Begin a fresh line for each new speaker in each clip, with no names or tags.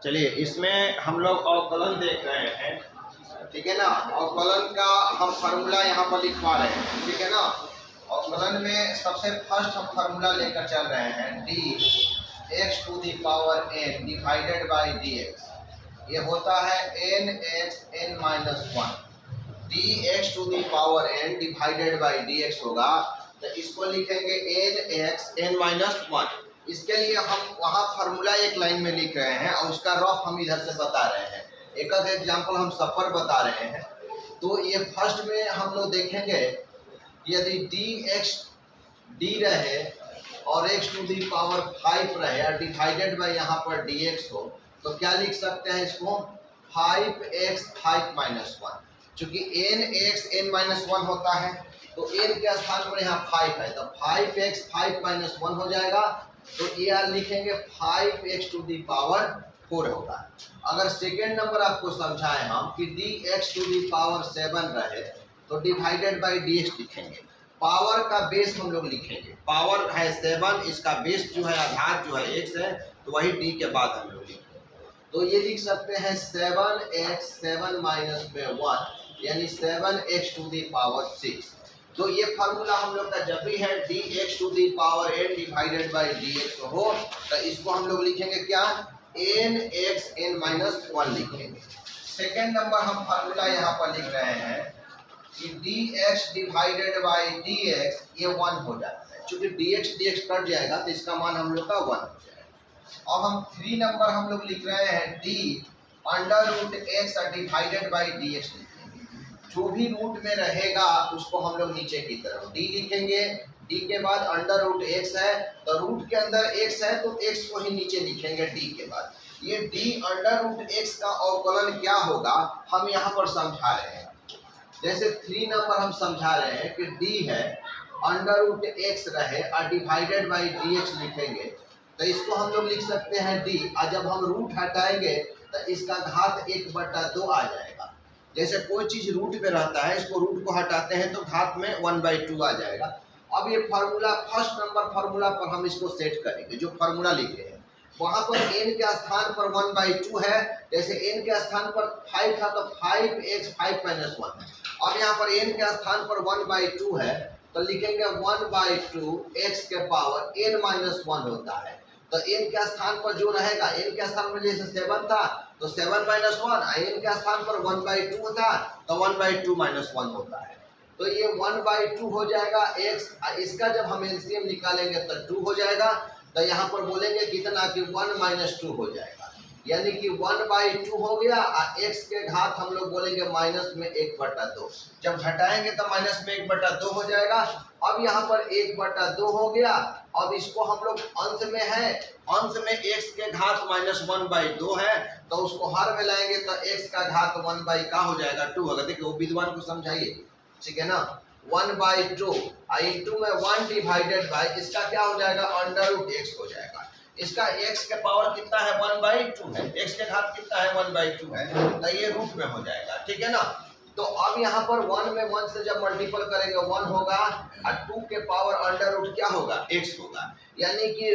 चलिए इसमें हम लोग अवकलन देख रहे हैं, ठीक है ना। अवकलन का हम फार्मूला यहाँ पर लिखवा रहे हैं, ठीक है ना। अवकलन में सबसे फर्स्ट हम फार्मूला लेकर चल रहे हैं, d x to the power n divided by d x. ये होता है n x n minus one. D x to the power n divided by d x होगा, तो इसको लिखेंगे n x n minus one. इसके लिए हम वहाँ फार्मूला एक लाइन में लिख रहे हैं और उसका रफ हम इधर से बता रहे हैं। एक एग्जाम्पल हम सफर बता रहे हैं। तो ये फर्स्ट में हम लोग देखेंगे, यदि डी एक्स डी रहे और एक्स टू दी पावर 5 रहे और डिवाइडेड बाई यहाँ पर डी एक्स हो, तो क्या लिख सकते हैं इसको 5x 5 माइनस वन। चूँकि n x n minus one होता है, तो एन के स्थान पर यहाँ 5 है, तो 5x 5 माइनस वन हो जाएगा। तो ये लिखेंगे 5x टू दी पावर 4 होगा। अगर सेकेंड नंबर आपको समझाएं हम कि d x to the power 7 रहे, तो डिवाइडेड बाई डी एक्स लिखेंगे। पावर का बेस हम लोग लिखेंगे, पावर है 7, इसका बेस जो है आधार जो है x है, तो वही d के बाद हम लोग लिखेंगे। तो ये लिख सकते हैं 7x 7 माइनस में 1 यानी 7x टू दी पावर 6। तो ये फार्मूला हम लोग का जब भी है d x to the power n divided by d x हो, तो इसको हम लोग लिखेंगे क्या, n x n minus one लिखेंगे। सेकेंड नंबर हम फार्मूला यहाँ पर लिख रहे हैं कि d x divided by d x, ये 1 हो जाता है। चूंकि डी एक्स कट जाएगा तो इसका मान हम लोग का 1 हो जाएगा। अब हम 3 नंबर हम लोग लिख रहे हैं d under root x divided by d x. जो भी रूट में रहेगा उसको हम लोग नीचे की तरफ डी लिखेंगे। डी के बाद अंडर रूट एक्स है, तो रूट के अंदर एक्स है तो एक्स को ही नीचे लिखेंगे डी के बाद। ये डी अंडर रूट एक्स का अवकलन क्या होगा हम यहाँ पर समझा रहे हैं। जैसे 3 नंबर हम समझा रहे हैं कि डी है अंडर रूट एक्स रहे और डिवाइडेड बाई डी एक्स लिखेंगे, तो इसको हम लोग लिख सकते हैं डी, और जब हम रूट हटाएंगे तो इसका घात 1/2 आ जाएगा। जैसे कोई चीज रूट में रहता है, इसको रूट को हटाते हैं तो घात में 1/2 आ जाएगा। अब ये फार्मूला फर्स्ट नंबर फार्मूला पर हम इसको सेट करेंगे, जो फार्मूला लिखे हैं वहां पर n के स्थान पर 1/2 है। जैसे n के स्थान पर 5 था तो 5x 5 माइनस 1 है। अब यहाँ पर n के स्थान पर 1/2 है, तो लिखेंगे 1/2 x के पावर n माइनस 1 होता है। तो n के स्थान पर जो रहेगा, n के स्थान पर जैसे 7 था तो 7 माइनस 1, n के स्थान पर 1/2 था तो 1/2 माइनस 1 होता है। तो ये 1/2 हो जाएगा x। इसका जब हम एलसीएम निकालेंगे तो 2 हो जाएगा। तो यहाँ पर बोलेंगे कितना कि 1 माइनस 2 हो जाएगा, यानी कि 1/2 हो गया और x के घात हम लोग बोलेंगे माइनस में 1/2। जब घटाएंगे तो माइनस में 1/2 हो जाएगा। अब यहाँ पर 1/2 हो गया। अब इसको हम लोग अंश में है, अंश में x के घात माइनस 1/2 है, तो उसको हर में लाएंगे तो x का घात 1/2 हो जाएगा, 2 होगा। देखिए वो विद्वान को समझाइए, ठीक है ना। 1/2 इंटू में 1 डिवाइडेड बाई इसका क्या हो जाएगा, अंडर रूट एक्स हो जाएगा। इसका x के पावर कितना है, 1/2 है, x के घात कितना है, 1/2 है, तो ये रूट में हो जाएगा, ठीक है ना। तो अब यहाँ पर 1 में 1 से जब मल्टीपल करेंगे 1 होगा और 2 के पावर अंडर रूट क्या होगा, x होगा। यानी कि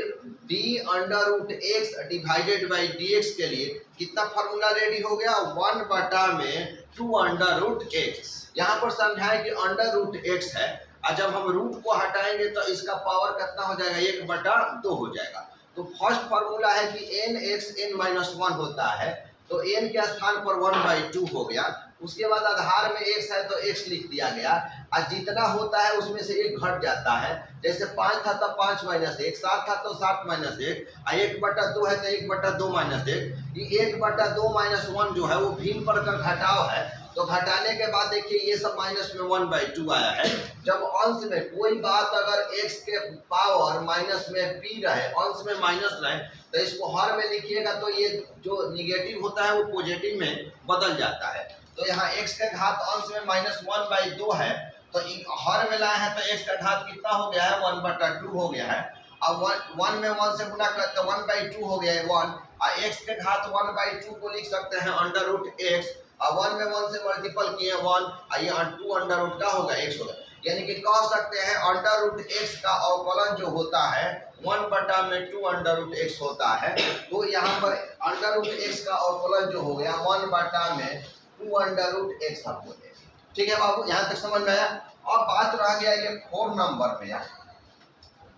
d under root x divided by d x के लिए कितना फार्मूला रेडी हो गया, 1/2 अंडर रूट एक्स। यहाँ पर समझाए कि अंडर रूट एक्स है और जब हम रूट को हटाएंगे तो इसका पावर कितना हो जाएगा, 1/2 हो जाएगा। तो फर्स्ट फार्मूला है कि एन एक्स एन माइनस 1 होता है, तो n के स्थान पर 1/2 हो गया। उसके बाद आधार में x है तो x लिख दिया गया, और जितना होता है उसमें से 1 घट जाता है। जैसे 5 था तो 5 माइनस 1, 7 था तो 7 माइनस 1, और 1/2 है तो 1/2 माइनस 1। ये 1/2 माइनस 1 जो है वो भिन्न पर का घटाव है। तो घटाने के बाद देखिए ये सब माइनस में 1/2 आया है। जब अंश में कोई बात अगर x के पावर माइनस में p रहे, अंश में माइनस रहे, तो इसको हर में लिखिएगा तो ये जो निगेटिव होता है वो पॉजिटिव में बदल जाता है। तो यहाँ x के घात अंश में माइनस 1/2 है, तो हर में लाए हैं तो x का घात कितना हो गया है, 1/2 हो गया है। अब 1 में 1 से गुना करते 1/2 हो गया है 1, और x के घात 1/2 को लिख सकते हैं अंडर रूट x, और 1 में 1 से मल्टीपल किए 1, और ये 2 अंडर रूट का होगा x होगा। यानी कि कह सकते हैं अंडर रूट एक्स का अवकलन जो होता है 1/2 अंडर रूट एक्स होता है। तो यहाँ पर अंडर रूट एक्स का अवकलन जो हो गया 1/2 अंडर रूट एक्स हम बोले। ठीक है बाबू, यहाँ तक समझ में आया। अब बात रह गया ये 4 नंबर में,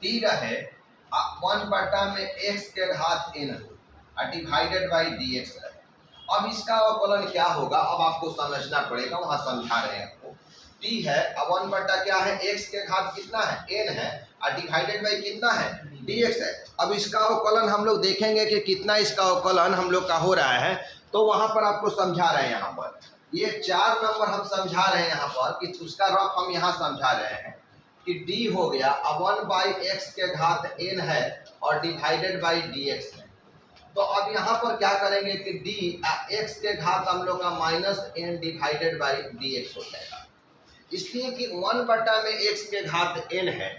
टी रहे 1/x के घात n डिवाइडेड बाई dx रहे। अब इसका अवकलन क्या होगा, अब आपको समझना पड़ेगा, वहां समझा रहे हैं आपको। टी है, अब 1 क्या है, x के घात कितना है n है, और डिवाइडेड बाई कितना है dx है। अब इसका अवकलन हम लोग देखेंगे कि कितना इसका अवकलन हम लोग का हो रहा है, तो वहां पर आपको समझा रहे हैं। यहाँ पर ये 4 नंबर हम समझा रहे हैं यहाँ पर कि उसका रफ हम यहाँ समझा रहे हैं कि d हो गया अब 1/x के घात n है और डिवाइडेड बाई dx है। तो अब यहाँ पर क्या करेंगे कि d x के घात हम लोग का -n डिवाइडेड बाई dx हो जाएगा। इसलिए कि 1/x के घात n है,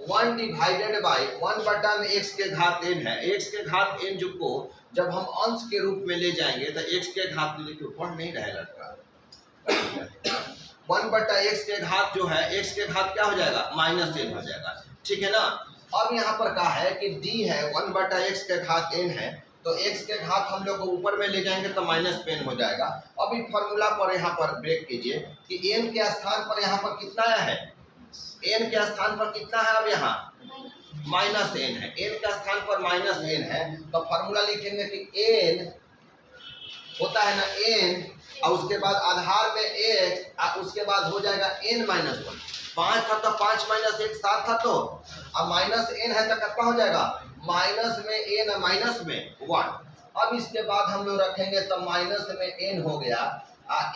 1 डिवाइडेड बाई 1/x के घात n है। x के घात n जो को जब हम अंश के रूप में ले जाएंगे तो x के घात देखिए पढ़ नहीं रहे लड़का 1/x के घात जो है x के घात क्या हो जाएगा -n हो जाएगा। ठीक है ना। अब यहाँ पर कहा है कि d है 1/x के घात n है, तो x के घात हम लोग को ऊपर में ले जाएंगे तो -n हो जाएगा। अब इस फॉर्मूला पर यहाँ पर ब्रेक कीजिए कि n के स्थान पर यहाँ पर कितना आया है, n के स्थान पर कितना है, अब यहाँ -n है, n के स्थान पर -n है। तो फॉर्मूला लिखेंगे कि n होता है ना n और उसके बाद आधार में x और उसके बाद हो जाएगा n-1। 5 था तो 5 - 1 7 था, तो अब -n है तो कितना हो जाएगा माइनस में n माइनस में 1। अब इसके बाद हम लोग रखेंगे तो माइनस में n हो गया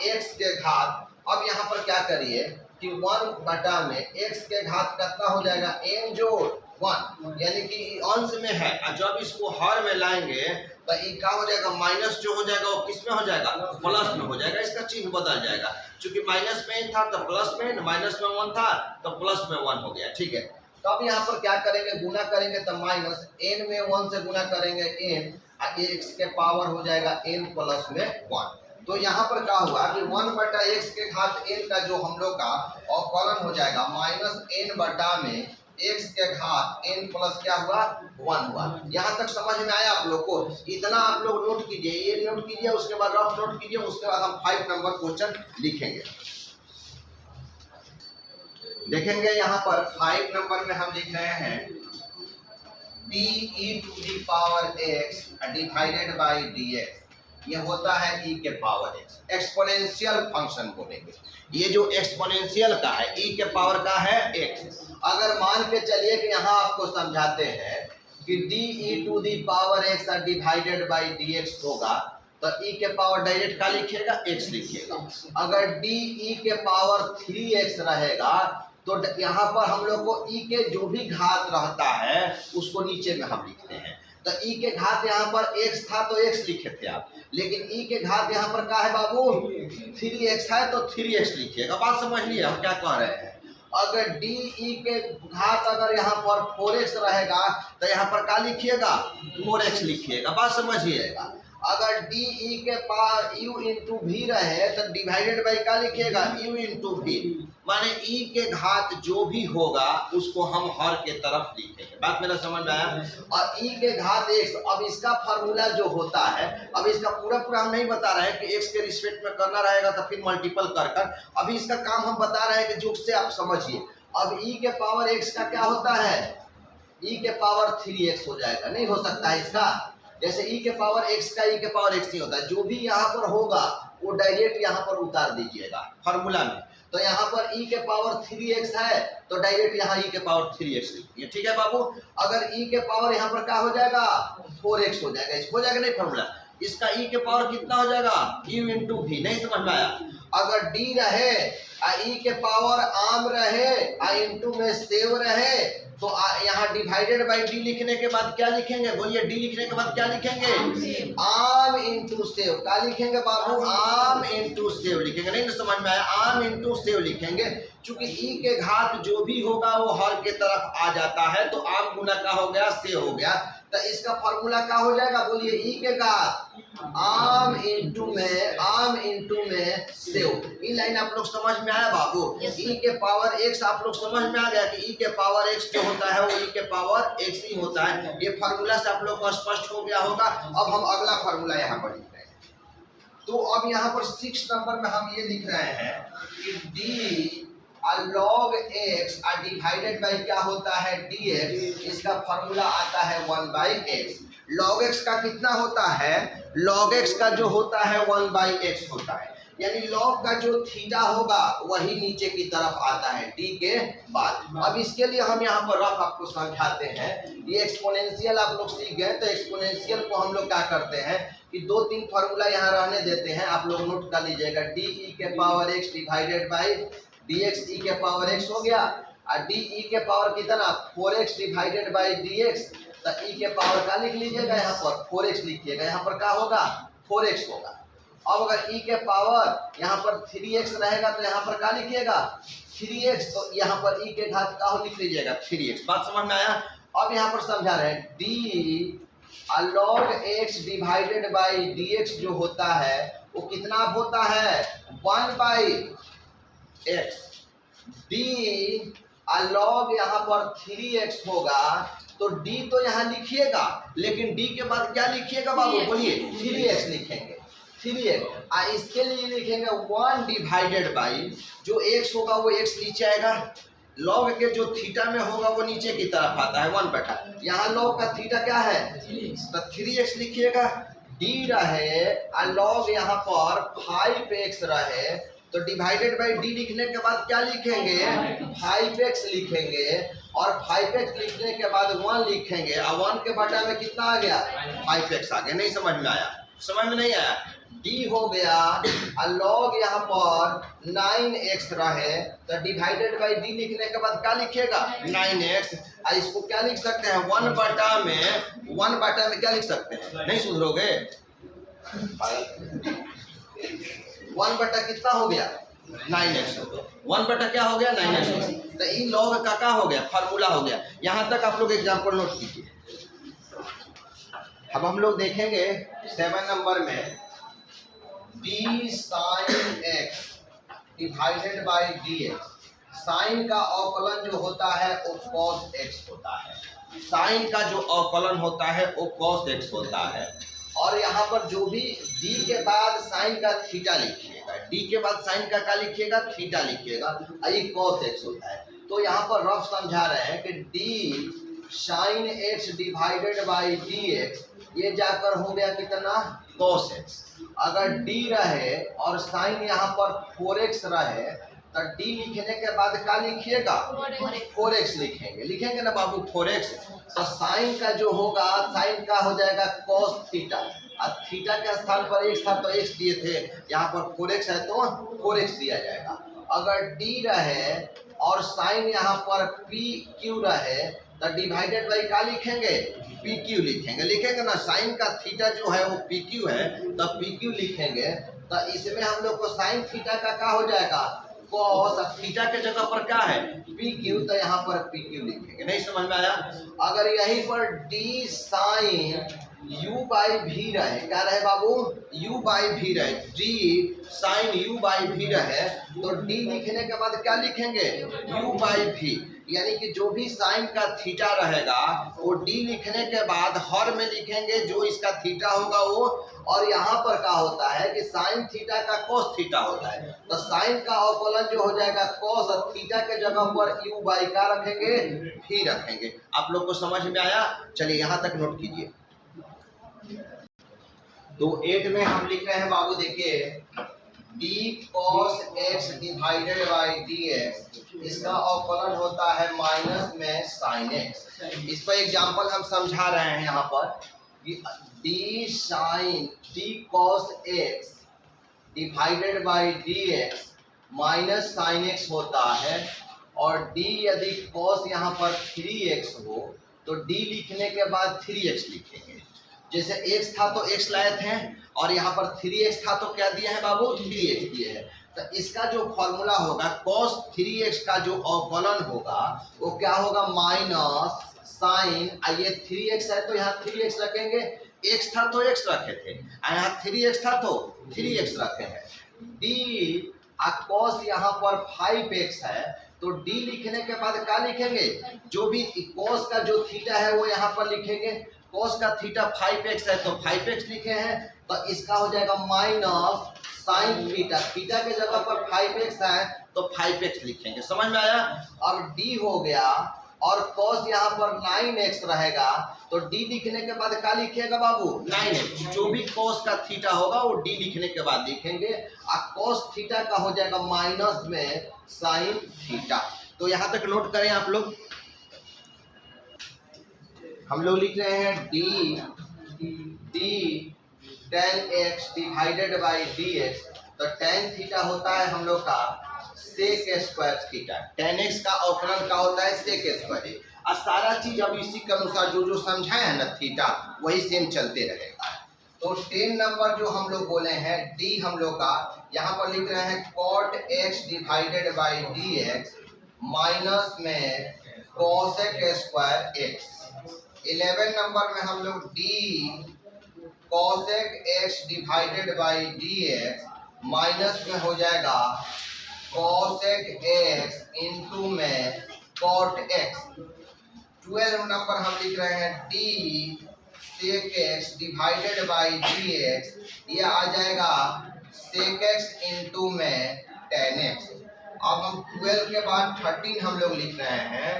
x के घात। अब यहाँ पर क्या करिए कि 1/में x के घात कितना हो जाएगा n जोड़ 1, यानी कि अंश में है और जब इसको हर में लाएंगे तो ये क्या हो जाएगा, माइनस जो हो जाएगा वो किस में हो जाएगा, प्लस में हो जाएगा। इसका चिन्ह बदल जाएगा, क्योंकि माइनस में n था तो प्लस में, माइनस में 1 था तो प्लस में 1 हो गया। ठीक है, तो अब यहाँ पर क्या करेंगे, गुना करेंगे तो माइनस n में 1 से गुना करेंगे n और x के पावर हो जाएगा n प्लस में 1। तो यहाँ पर क्या हुआ कि 1/x के घात n का जो हम लोग का अवकलन हो जाएगा -n में x के घात n प्लस क्या हुआ 1 हुआ। यहाँ तक समझ में आया आप लोग को? इतना आप लोग नोट कीजिए, ये नोट कीजिए, उसके बाद रफ नोट कीजिए, उसके बाद हम 5 नंबर क्वेश्चन लिखेंगे। देखेंगे यहाँ पर 5 नंबर में हम लिख रहे हैं d(e⁻x डिवाइडेड बाई dx। ये होता है e के पावर x, एक्सपोनेंशियल फंक्शन बोलेंगे। ये जो एक्सपोनेंशियल का है e के पावर का है x। अगर मान के चलिए कि यहाँ आपको समझाते हैं कि d(e⁻x डिवाइडेड बाई dx होगा तो e के पावर डायरेक्ट का लिखिएगा x लिखिएगा। अगर d(e के पावर 3x रहेगा तो यहाँ पर हम लोग को e के जो भी घात रहता है उसको नीचे में हम लिखते हैं। तो e के घात यहाँ पर x था तो x लिखे थे आप, लेकिन e के घात यहाँ पर क्या है बाबू 3x है तो 3x लिखिएगा। बात समझ लिए हम क्या कह रहे हैं। अगर de के घात अगर यहाँ पर 4x रहेगा तो यहाँ पर क्या लिखिएगा 4x लिखिएगा। बात समझिएगा। अगर de के पावर u इंटू v रहे तो डिवाइडेड बाई क्या लिखिएगा u इंटू v, माने e के घात जो भी होगा उसको हम हर के तरफ लिखेंगे। बात मेरा समझ में आया। और e के घात x, अब इसका फार्मूला जो होता है, अब इसका पूरा हम नहीं बता रहे हैं कि x के रिस्पेक्ट में करना रहेगा तो फिर मल्टीपल कर अभी इसका काम हम बता रहे हैं कि जो से आप समझिए। अब e के पावर x का क्या होता है, e के पावर 3x हो जाएगा, नहीं हो सकता है इसका। जैसे e के पावर x का e के पावर x नहीं होता है, जो भी यहाँ पर होगा वो डायरेक्ट यहाँ पर उतार दीजिएगा फार्मूला में। तो यहाँ पर e के पावर 3x है तो डायरेक्ट यहाँ e के पावर 3x लिखिए। ठीक है बाबू। अगर e के पावर यहाँ पर क्या हो जाएगा 4x हो जाएगा, हो जाएगा नहीं फार्मूला। इसका e के पावर कितना हो जाएगा u इंटू v, नहीं समझ में आया। अगर d रहे e के पावर आम रहे इंटू में सेव रहे तो यहाँ डिवाइडेड बाई डी लिखने के बाद क्या लिखेंगे, बोलिए डी लिखने के बाद क्या लिखेंगे आम इंटू सेव। क्या लिखेंगे बाबू आम इंटू सेव लिखेंगे, नहीं समझ में आया। आम इंटू सेव लिखेंगे, चूंकि ई के घात जो भी होगा वो हर के तरफ आ जाता है तो आम गुना का हो गया सेव हो गया। तो इसका फॉर्मूला क्या हो जाएगा, बोलिए ई के घात आम इंटू में सेव। इन लाइन आप लोग समझ में आया बाबू? ई के पावर x आप लोग समझ में आ गया कि ई के पावर x जो होता है वो ई के पावर x ही होता है। ये फार्मूला से आप लोग को स्पष्ट हो गया होगा। अब हम अगला फार्मूला यहाँ पर लिख रहे हैं। तो अब यहाँ पर 6 नंबर में हम ये लिख रहे हैं कि d log x divided by क्या होता है dx, इसका फार्मूला आता है 1/x। log x का कितना होता है? log x का जो होता है 1/x होता है, यानी log का जो थीटा होगा वही नीचे की तरफ आता है d के बाद। अब इसके लिए हम यहाँ पर रफ आपको समझाते हैं। ये एक्सपोनेंशियल आप लोग सीख गए, तो एक्सपोनेंशियल को हम लोग क्या करते हैं कि 2-3 फार्मूला यहाँ रहने देते हैं, आप लोग नोट कर लीजिएगा। डी ई के power x divided by dx ई के पावर x हो गया, और डी ई के पावर कितना 4x डिवाइडेड बाई dx, तो ई के पावर का लिख लीजिएगा यहाँ पर 4x लिखिएगा, यहाँ पर क्या होगा 4x होगा। अब अगर ई के पावर यहाँ पर 3x रहेगा तो यहाँ पर क्या लिखिएगा 3x, तो यहाँ पर ई के घात का लिख लीजिएगा 3x। बात समझ में आया? अब यहाँ पर समझा रहे हैं D log x divided by dx जो होता है वो कितना होता है 1/x। d log यहाँ पर 3x होगा, तो d तो यहाँ लिखिएगा, लेकिन d के बाद क्या लिखिएगा बाबू बोलिए 3x लिखेंगे 3x। इसके लिए लिखेंगे 1 डिवाइडेड बाई जो x होगा वो x नीचे आएगा, log के जो थीटा में होगा वो नीचे की तरफ आता है 1/। यहाँ log का थीटा क्या है 3x, तो 3x लिखिएगा। d रहे log यहाँ पर 5x रहे, तो डिवाइडेड बाई d लिखने के बाद क्या लिखेंगे 5x लिखेंगे, और 5x लिखने के बाद 1 लिखेंगे, और 1 के बटा में कितना आ गया 5x आ गया। नहीं समझ में आया? समझ में नहीं आया? d हो गया log यहाँ पर 9x रहे, तो डिवाइडेड बाई d लिखने के बाद क्या लिखिएगा 9x। इसको क्या लिख सकते हैं 1/में क्या लिख सकते हैं? नहीं सुधरोगे? 1/, कितना हो गया 9x हो गया। 1/, क्या हो गया 9x। तो ई log का क्या हो गया फार्मूला हो गया। यहाँ तक आप लोग एग्जाम्पल नोट कीजिए। अब हम लोग देखेंगे 7 नंबर में d sin x divided by dx। Sine का अवकलन जो होता है वो cos x होता है। साइन का जो अवकलन होता है वो cos x होता है। और यहाँ पर जो भी d के बाद साइन का थीटा लिखिएगा, d के बाद साइन का क्या लिखिएगा थीटा लिखिएगा, ये cos x होता है। तो यहाँ पर रफ समझा रहे हैं कि d sin x divided by dx, ये जाकर हो गया कितना cos x। अगर d रहे और साइन यहाँ पर 4x रहे, तो d लिखने के बाद क्या लिखिएगा 4x लिखेंगे ना बाबू 4x। तो साइन का जो होगा साइन का हो जाएगा cos थीटा, और थीटा के स्थान पर x था तो x दिए थे, यहाँ पर 4x है तो 4x दिया जाएगा। अगर d रहे और साइन यहाँ पर pq रहे, तो डिवाइडेड बाई क्या लिखेंगे pq लिखेंगे ना। साइन का थीटा जो है वो pq है, तो pq लिखेंगे। तो इसमें हम लोग को साइन थीटा का क्या हो जाएगा cos, थीटा के जगह पर क्या है pq, तो यहाँ पर pq लिखेंगे। नहीं समझ में आया? अगर यहीं पर d sin u/v रहे, क्या रहे बाबू u/v रहे, d sin u/v रहे, तो d लिखने के बाद क्या लिखेंगे u/v, यानी कि जो भी साइन का थीटा रहेगा वो d लिखने के बाद हर में लिखेंगे जो इसका थीटा होगा वो। और यहाँ पर क्या होता है कि साइन थीटा का cos थीटा होता है, तो साइन का अवकलन जो हो जाएगा cos, और थीटा के जगह पर u/v का रखेंगे v रखेंगे। आप लोग को समझ में आया? चलिए यहाँ तक नोट कीजिए। तो 8 में हम लिख रहे हैं बाबू देखिए d cos x divided by dx, इसका अवकलन होता है माइनस में sin x। इस पर एग्जांपल हम समझा रहे हैं यहाँ पर कि d cos x divided by dx minus sin x होता है, और d यदि cos यहाँ पर 3x हो तो d लिखने के बाद 3x लिखेंगे। जैसे x था तो x लाए थे, और यहाँ पर 3x था तो क्या दिया है बाबू 3x दिए है। तो इसका जो फॉर्मूला होगा cos 3x का जो अवकलन होगा वो क्या होगा माइनस साइन, ये 3x है तो यहाँ 3x रखेंगे, x था तो x रखे थे, यहाँ 3x था तो 3x रखे हैं। d cos यहाँ पर 5x है, तो d लिखने के बाद क्या लिखेंगे, जो भी cos का जो थीटा है वो यहाँ पर लिखेंगे। cos का थीटा 5x है तो 5x लिखे हैं, तो इसका हो जाएगा माइनस साइन थीटा, थीटा के जगह पर 5x है तो 5x लिखेंगे। समझ में आया। अब d हो गया और cos यहाँ पर 9x रहेगा, तो d लिखने के बाद क्या लिखिएगा बाबू, 9x। जो भी cos का थीटा होगा वो d लिखने के बाद लिखेंगे, और cos थीटा का हो जाएगा माइनस में साइन थीटा। तो यहाँ तक नोट करें आप लोग। हम लोग लिख रहे हैं d tan x divided by dx, तो tan थीटा होता है हम लोग का sec square theta, tan x का अवकलन का होता है sec स्क्वायर। और सारा चीज अब इसी के अनुसार जो जो समझाए हैं ना थीटा, वही सेम चलते रहेगा। तो 10 नंबर जो हम लोग बोले हैं d हम लोग का यहाँ पर लिख रहे हैं cot x divided by dx minus में cosec स्क्वायर x। 11 नंबर में हम लोग d cosec x divided by dx minus में हो जाएगा cosec x इंटू में cot x। 12 नंबर हम लिख रहे हैं d sec x divided by dx, ये आ जाएगा sec x इंटू में tan x। अब हम 12 के बाद 13 हम लोग लिख रहे हैं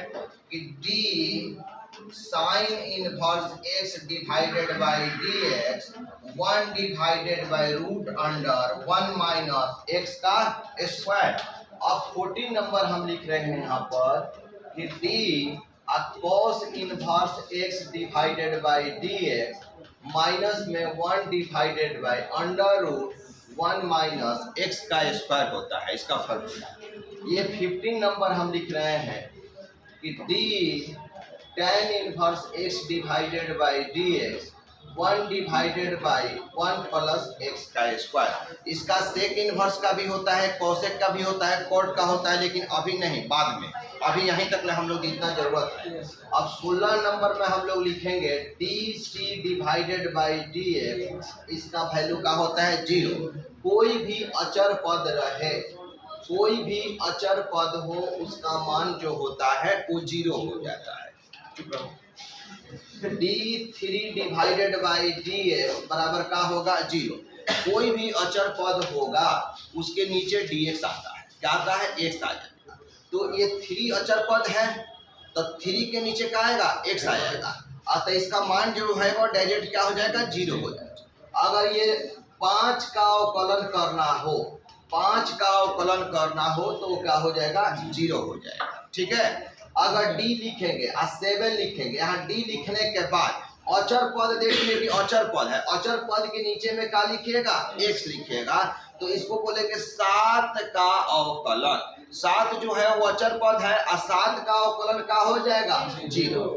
कि d sine inverse x divided by dx 1 divided by root under 1 minus x का स्क्वायर। अब 14 नंबर हम लिख रहे हैं यहाँ पर कि d cos inverse x divided by dx minus में 1 divided by under root 1 minus x का स्क्वायर होता है, इसका फॉर्मूला। ये 15 नंबर हम लिख रहे हैं कि d tan inverse x divided by dx 1 divided by 1 plus x का स्क्वायर। इसका सेक इनवर्स का भी होता है, कोसेक का भी होता है, कोट का होता है, लेकिन अभी नहीं, बाद में। अभी यहीं तक हम लोग इतना जरूरत है। अब 16 नंबर में हम लोग लिखेंगे dc डिवाइडेड बाई dx, इसका वैल्यू का होता है 0। कोई भी अचर पद रहे, कोई भी अचर पद हो, उसका मान जो होता है वो 0 हो जाता है। d3 डिवाइडेड बाई dx बराबर का होगा 0। कोई भी अचर पद होगा उसके नीचे dx आता है, क्या आता है, x आ जाएगा। तो ये 3 अचर पद है, तो 3 के नीचे क्या आएगा, x आ जाएगा, तो इसका मान जो है वो डायरेक्ट क्या हो जाएगा, 0 हो जाएगा। अगर ये 5 का अवकलन करना हो, 5 का अवकलन करना हो तो क्या हो जाएगा, 0 हो जाएगा। ठीक है। अगर d लिखेंगे और 7 लिखेंगे, यहाँ d लिखने के बाद अचर पद देखिए कि अचर पद है, अचर पद के नीचे में क्या लिखिएगा, x लिखिएगा, तो इसको बोलेंगे 7 का अवकलन। 7 जो है वो अचर पद है और 7 का अवकलन का हो जाएगा 0।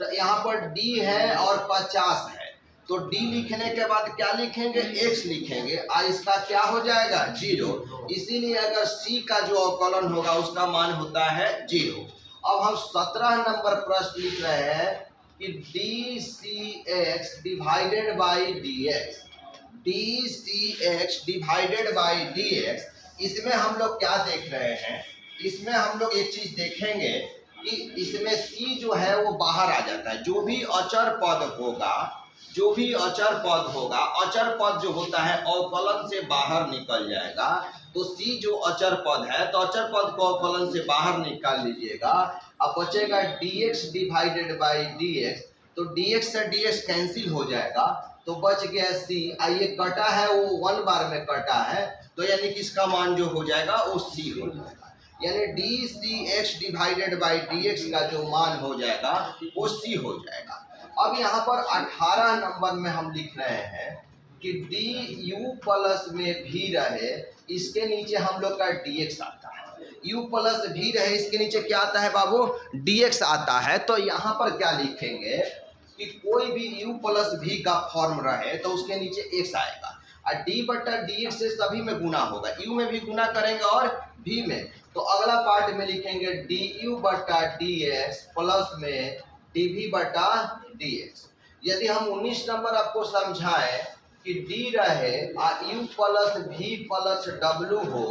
तो यहाँ पर d है और 50 है, तो d लिखने के बाद क्या लिखेंगे, x लिखेंगे और इसका क्या हो जाएगा, 0। इसीलिए अगर c का जो अवकलन होगा उसका मान होता है 0। अब हम 17 नंबर प्रश्न लिख रहे हैं कि dcx divided by dx, dcx divided by dx, इसमें हम लोग क्या देख रहे हैं, इसमें हम लोग एक चीज देखेंगे कि इसमें c जो है वो बाहर आ जाता है। जो भी अचर पद होगा, जो भी अचर पद होगा, अचर पद जो होता है अवकलन से बाहर निकल जाएगा। तो c जो अचर पद है, तो अचर पद को अवकलन से बाहर निकाल लीजिएगा, अब बचेगा dx डिवाइडेड बाई dx, तो dx से dx कैंसिल हो जाएगा, तो बच गया c। ये कटा है वो 1 बार में कटा है, तो यानी कि इसका मान जो हो जाएगा वो c हो जाएगा। यानी dcx डिवाइडेड बाई dx का जो मान हो जाएगा वो c हो जाएगा। अब यहाँ पर 18 नंबर में हम लिख रहे हैं कि du प्लस में भी रहे, इसके नीचे हम लोग का dx आता है। u प्लस भी रहे, इसके नीचे क्या आता है बाबू, dx आता है। तो यहाँ पर क्या लिखेंगे कि कोई भी u प्लस भी का फॉर्म रहे तो उसके नीचे x आएगा, और d बटा dx से सभी में गुना होगा, u में भी गुना करेंगे और v में। तो अगला पार्ट में लिखेंगे du बटा dx प्लस में dv बटा dx। यदि हम 19 नंबर आपको समझाएं कि d रहे और u plus v plus w हो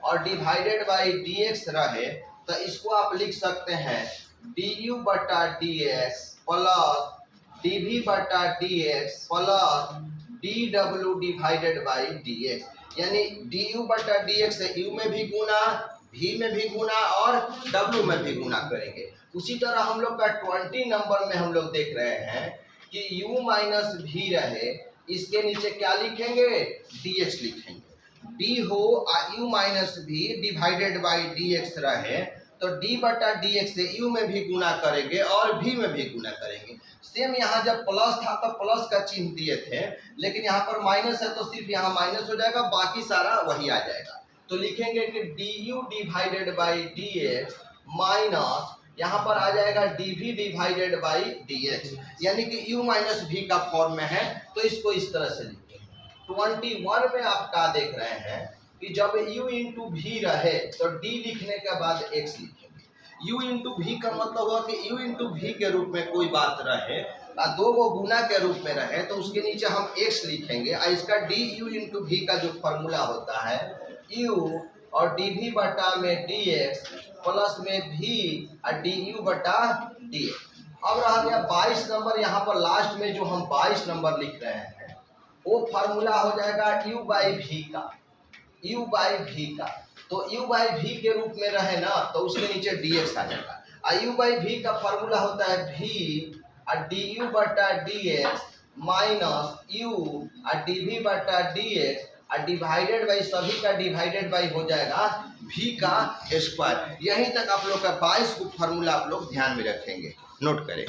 और डिवाइडेड बाई dx रहे तो इसको आप लिख सकते हैं du बटा dx प्लस dv बटा dx plus dw divided by dx। यानी du बटा dx से u में भी गुना, v में भी गुना और w में भी गुना करेंगे। उसी तरह हम लोग का 20 नंबर में हम लोग देख रहे हैं कि u माइनस v रहे, इसके नीचे क्या लिखेंगे, dx लिखेंगे। d हो u minus v divided by dx रहे तो d बटा dx से u में भी गुना करेंगे और v में भी गुना करेंगे। सेम यहाँ जब प्लस था तो प्लस का चिन्ह दिए थे, लेकिन यहाँ पर माइनस है तो सिर्फ यहाँ माइनस हो जाएगा, बाकी सारा वही आ जाएगा। तो लिखेंगे कि du divided by dx minus यहाँ पर आ जाएगा dv डिवाइडेड बाई dx, यानी कि u माइनस v का फॉर्म में है, तो इसको इस तरह से लिखेंगे। 21 में आप क्या देख रहे हैं कि जब u इंटू v रहे तो d लिखने के बाद x लिखेंगे। u इंटू v का मतलब हुआ कि u इंटू v के रूप में कोई बात रहे, दो को गुना के रूप में रहे तो उसके नीचे हम x लिखेंगे और इसका du इंटू v का जो फॉर्मूला होता है u और dv बटा में dx प्लस में v और du बटा dx। अब रह गया 22 नंबर, यहाँ पर लास्ट में जो हम 22 नंबर लिख रहे हैं वो फार्मूला हो जाएगा u बाई v का, u बाई v का। तो u बाई v के रूप में रहे ना तो उसके नीचे dx आ जाएगा। और u बाई v का फार्मूला होता है v और du बटा dx माइनस u और dv बटा dx और डिवाइडेड बाई, सभी का डिवाइडेड बाई हो जाएगा v का स्क्वायर। यहीं तक आप लोग का 22 को फार्मूला आप लोग ध्यान में रखेंगे, नोट करें।